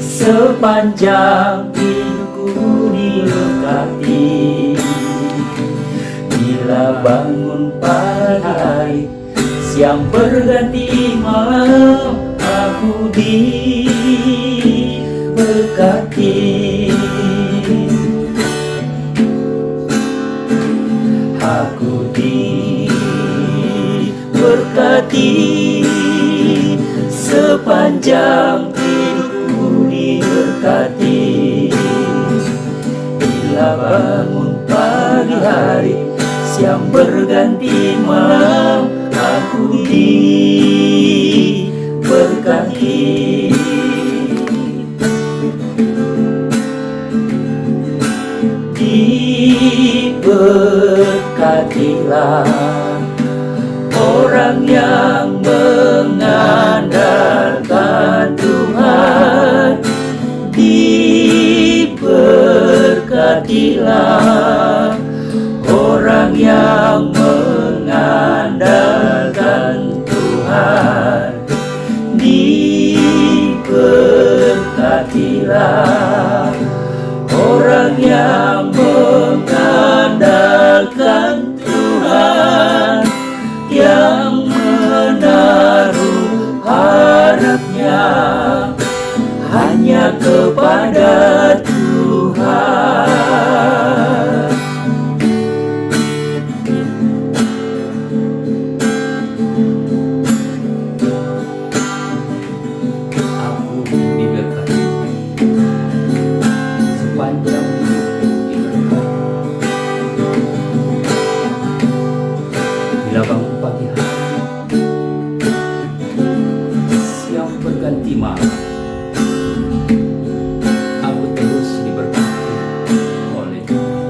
sepanjang hidupku diberkati. Bila bangun pagi hari, siang berganti malam, aku diberkati. Aku diberkati, sepanjang hidupku diberkati. Bila bangun pagi hari, siang berganti malam, aku diberkati. Diberkatilah orang yang mengandalkan Tuhan. Diberkatilah orang yang mengandalkan Tuhan. Diberkatilah orang yang mengandalkan Tuhan, yang menaruh harapnya hanya kepada Tuhan. Aku diberkati, sepanjang hidupku diberkati. Bila bangun pagi hari, siang berganti malam, aku terus diberkati oleh Tuhan.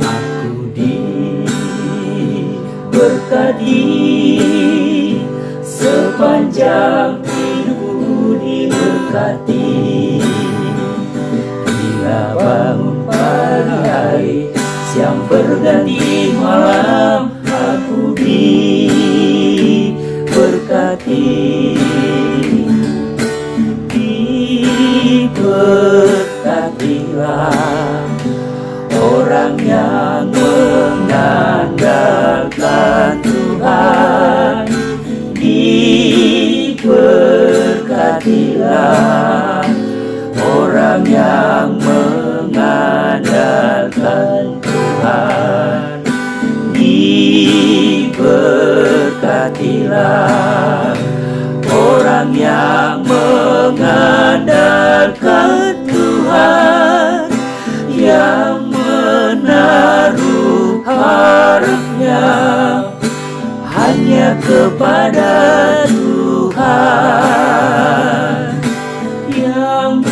Aku diberkati, sepanjang hidupku diberkati. Bila bangun pagi hari, siang berganti malam, aku diberkati. Diberkatilah orang yang mengandalkan Tuhan. Diberkatilah orang yang mengandalkan Tuhan. Diberkatilah orang yang mengandalkan Tuhan, yang menaruh harapnya hanya kepada Tuhan, yang